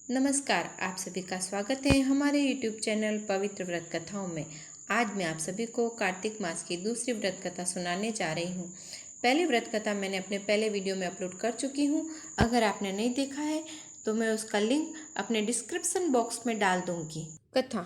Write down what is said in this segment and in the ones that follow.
नमस्कार, आप सभी का स्वागत है हमारे YouTube चैनल पवित्र व्रत कथाओं में। आज मैं आप सभी को कार्तिक मास की दूसरी व्रत कथा सुनाने जा रही हूँ। पहली व्रत कथा मैंने अपने पहले वीडियो में अपलोड कर चुकी हूँ। अगर आपने नहीं देखा है तो मैं उसका लिंक अपने डिस्क्रिप्शन बॉक्स में डाल दूँगी। कथा।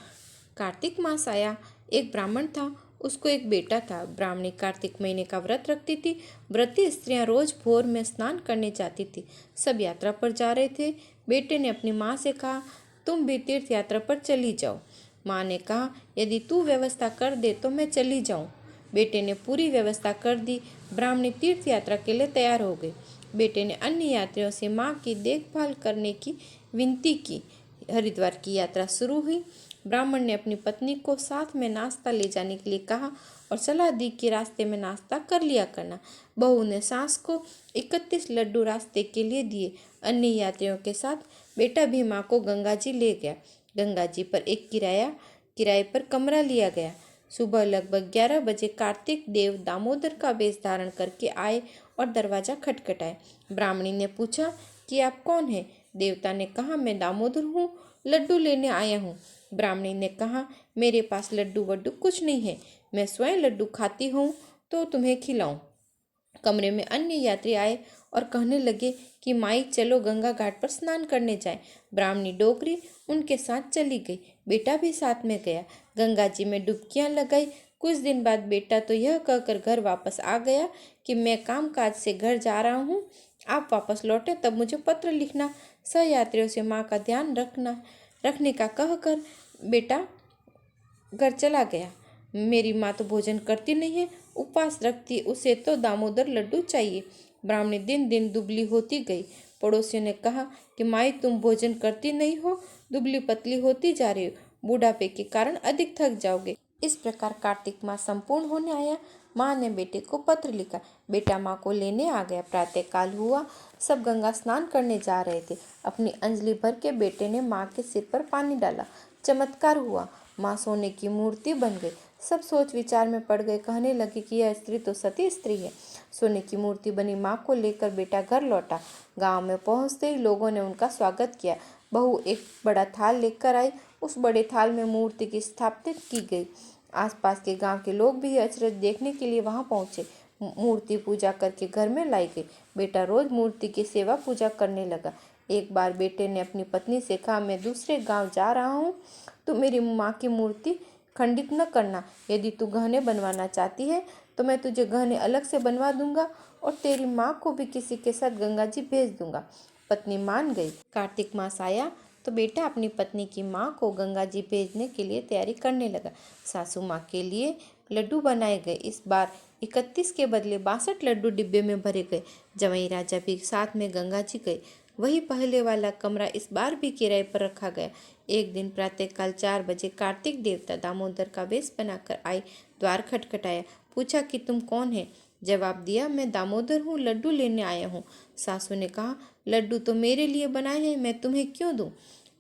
कार्तिक मास आया, एक ब्राह्मण था, उसको एक बेटा था। ब्राह्मणी कार्तिक महीने का व्रत रखती थी। व्रती स्त्रियां रोज भोर में स्नान करने जाती थी। सब यात्रा पर जा रहे थे। बेटे ने अपनी माँ से कहा, तुम भी तीर्थ यात्रा पर चली जाओ। माँ ने कहा, यदि तू व्यवस्था कर दे तो मैं चली जाऊँ। बेटे ने पूरी व्यवस्था कर दी। ब्राह्मणी तीर्थ यात्रा के लिए तैयार हो गई। बेटे ने अन्य यात्रियों से माँ की देखभाल करने की विनती की। हरिद्वार की यात्रा शुरू हुई। ब्राह्मण ने अपनी पत्नी को साथ में नाश्ता ले जाने के लिए कहा और सलाह दी कि रास्ते में नाश्ता कर लिया करना। बहू ने सास को 31 लड्डू रास्ते के लिए दिए। अन्य यात्रियों के साथ बेटा भी माँ को गंगा जी ले गया। गंगा जी पर एक किराए पर कमरा लिया गया। सुबह लगभग 11 बजे कार्तिक देव दामोदर का वेश धारण करके आए और दरवाजा खटखटाए। ब्राह्मणी ने पूछा कि आप कौन हैं? देवता ने कहा, मैं दामोदर हूँ, लड्डू लेने आया हूँ। ब्राह्मणी ने कहा, मेरे पास लड्डू वड्डू कुछ नहीं है, मैं स्वयं लड्डू खाती हूँ तो तुम्हें खिलाऊं। कमरे में अन्य यात्री आए और कहने लगे कि माई चलो गंगा घाट पर स्नान करने जाएं। ब्राह्मणी डोकरी उनके साथ चली गई। बेटा भी साथ में गया। गंगा जी में डुबकियां लगाई। कुछ दिन बाद बेटा तो यह कहकर घर वापस आ गया कि मैं काम काज से घर जा रहा हूँ, आप वापस लौटे तब मुझे पत्र लिखना। सहयात्रियों से माँ का ध्यान रखने का कहकर बेटा घर चला गया। मेरी माँ तो भोजन करती नहीं है, उपवास रखती, उसे तो दामोदर लड्डू चाहिए। ब्राह्मणी दिन दिन दुबली होती गई। पड़ोसियों ने कहा कि माई तुम भोजन करती नहीं हो, दुबली पतली होती जा रही हो, बूढ़ापे के कारण अधिक थक जाओगे। इस प्रकार कार्तिक मास संपूर्ण होने आया। माँ ने बेटे को पत्र लिखा। बेटा माँ को लेने आ गया। प्रातः काल हुआ, सब गंगा स्नान करने जा रहे थे। अपनी अंजलि भर के बेटे ने माँ के सिर पर पानी डाला। चमत्कार हुआ, माँ सोने की मूर्ति बन गई। सब सोच विचार में पड़ गए। कहने लगे कि यह स्त्री तो सती स्त्री है। सोने की मूर्ति बनी माँ को लेकर बेटा घर लौटा। गांव में पहुंचते ही लोगों ने उनका स्वागत किया। बहू एक बड़ा थाल लेकर आई। उस बड़े थाल में मूर्ति की स्थापना की गई। आसपास के गांव के लोग भी अचरज देखने के लिए वहां पहुंचे। मूर्ति पूजा करके घर में लाई गई। बेटा रोज मूर्ति की सेवा पूजा करने लगा। एक बार बेटे ने अपनी पत्नी से कहा, मैं दूसरे गांव जा रहा हूँ, तो मेरी माँ की मूर्ति खंडित न करना। यदि तू गहने बनवाना चाहती है तो मैं तुझे गहने अलग से बनवा दूंगा और तेरी माँ को भी किसी के साथ गंगा जी भेज दूंगा। पत्नी मान गई। कार्तिक मास आया तो बेटा अपनी पत्नी की माँ को गंगा जी भेजने के लिए तैयारी करने लगा। सासू माँ के लिए लड्डू बनाए गए। इस बार 31 के बदले 62 लड्डू डिब्बे में भरे गए। जवाई राजा भी साथ में गंगा जी गए। वही पहले वाला कमरा इस बार भी किराए पर रखा गया। एक दिन प्रातःकाल 4 बजे कार्तिक देवता दामोदर का वेश बनाकर आए। द्वार खटखटाया। पूछा कि तुम कौन है? जवाब दिया, मैं दामोदर हूँ, लड्डू लेने आया हूँ। सासू ने कहा, लड्डू तो मेरे लिए बनाए हैं, मैं तुम्हें क्यों दूँ?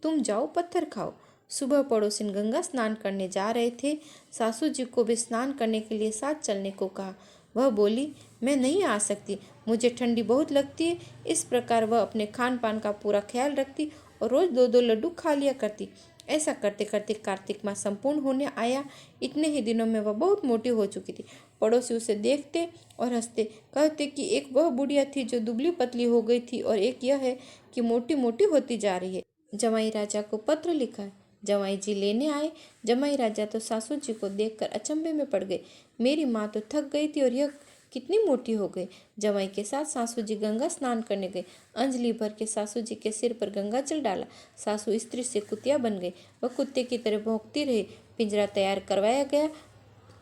तुम जाओ पत्थर खाओ। सुबह पड़ोसिन गंगा स्नान करने जा रहे थे। सासू जी को भी स्नान करने के लिए साथ चलने को कहा। वह बोली, मैं नहीं आ सकती, मुझे ठंडी बहुत लगती है। इस प्रकार वह अपने खान पान का पूरा ख्याल रखती और रोज 2-2 लड्डू खा लिया करती। ऐसा करते करते कार्तिक मास संपूर्ण होने आया। इतने ही दिनों में वह बहुत मोटी हो चुकी थी। पड़ोसी उसे देखते और हंसते, कहते कि एक वह बुढ़िया थी जो दुबली पतली हो गई थी और एक यह है कि मोटी मोटी होती जा रही है। जमाई राजा को पत्र लिखा। जमाई जी लेने आए। जमाई राजा तो सासू जी को देखकर अचंभे में पड़ गए। मेरी माँ तो थक गई थी और यह कितनी मोटी हो गई। जमाई के साथ सासू जी गंगा स्नान करने गए। अंजलि भर के सासू जी के सिर पर गंगा जल डाला। सासू स्त्री से कुतिया बन गई। वह कुत्ते की तरह भौंकती रही। पिंजरा तैयार करवाया गया।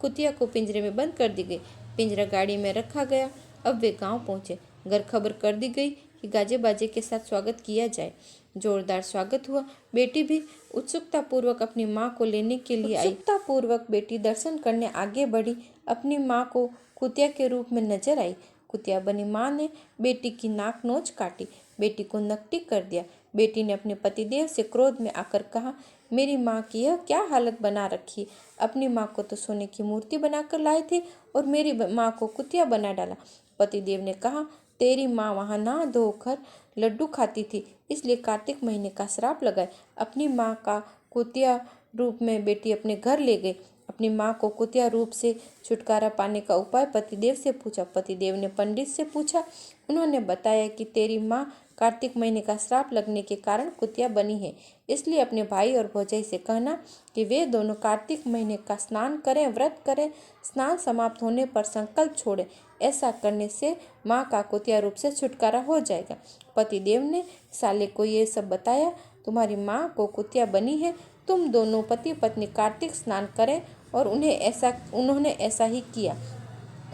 कुतिया को पिंजरे में बंद कर दी गई। पिंजरा गाड़ी में रखा गया। अब वे गांव पहुंचे। घर खबर कर दी गई कि गाजे बाजे के साथ स्वागत किया जाए। जोरदार स्वागत हुआ। बेटी भी उत्सुकता पूर्वक अपनी माँ को लेने के लिए आई। उत्सुकता पूर्वक बेटी दर्शन करने आगे बढ़ी। अपनी माँ को कुतिया के रूप में नजर आई। कुतिया बनी माँ ने बेटी की नाक नोच काटी, बेटी को नकटी कर दिया। बेटी ने अपने पतिदेव से क्रोध में आकर कहा, मेरी माँ की यह क्या हालत बना रखी। अपनी माँ को तो सोने की मूर्ति बनाकर लाए थे और मेरी माँ को कुतिया बना डाला। पतिदेव ने कहा, तेरी माँ वहाँ नहा धोकर लड्डू खाती थी, इसलिए कार्तिक महीने का श्राप लगाए। अपनी माँ का कुतिया रूप में बेटी अपने घर ले गई। अपनी माँ को कुतिया रूप से छुटकारा पाने का उपाय पतिदेव से पूछा। पतिदेव ने पंडित से पूछा। उन्होंने बताया कि तेरी माँ कार्तिक महीने का श्राप लगने के कारण कुतिया बनी है, इसलिए अपने भाई और भौजाई से कहना कि वे दोनों कार्तिक महीने का स्नान करें, व्रत करें। स्नान समाप्त होने पर संकल्प छोड़ें। ऐसा करने से माँ का कुतिया रूप से छुटकारा हो जाएगा। पतिदेव ने साले को ये सब बताया। तुम्हारी माँ को कुतिया बनी है, तुम दोनों पति पत्नी कार्तिक स्नान करें, और उन्होंने ऐसा ही किया।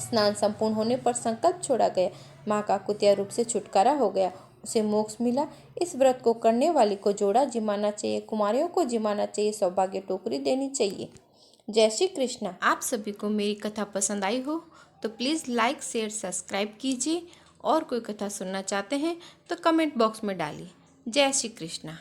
स्नान संपूर्ण होने पर संकल्प छोड़ा गया। माँ का कुतिया रूप से छुटकारा हो गया, उसे मोक्ष मिला। इस व्रत को करने वाली को जोड़ा जिमाना चाहिए, कुमारियों को जिमाना चाहिए, सौभाग्य टोकरी देनी चाहिए। जय श्री कृष्ण। आप सभी को मेरी कथा पसंद आई हो तो प्लीज़ लाइक, शेयर, सब्सक्राइब कीजिए। और कोई कथा सुनना चाहते हैं तो कमेंट बॉक्स में डालिए। जय श्री कृष्ण।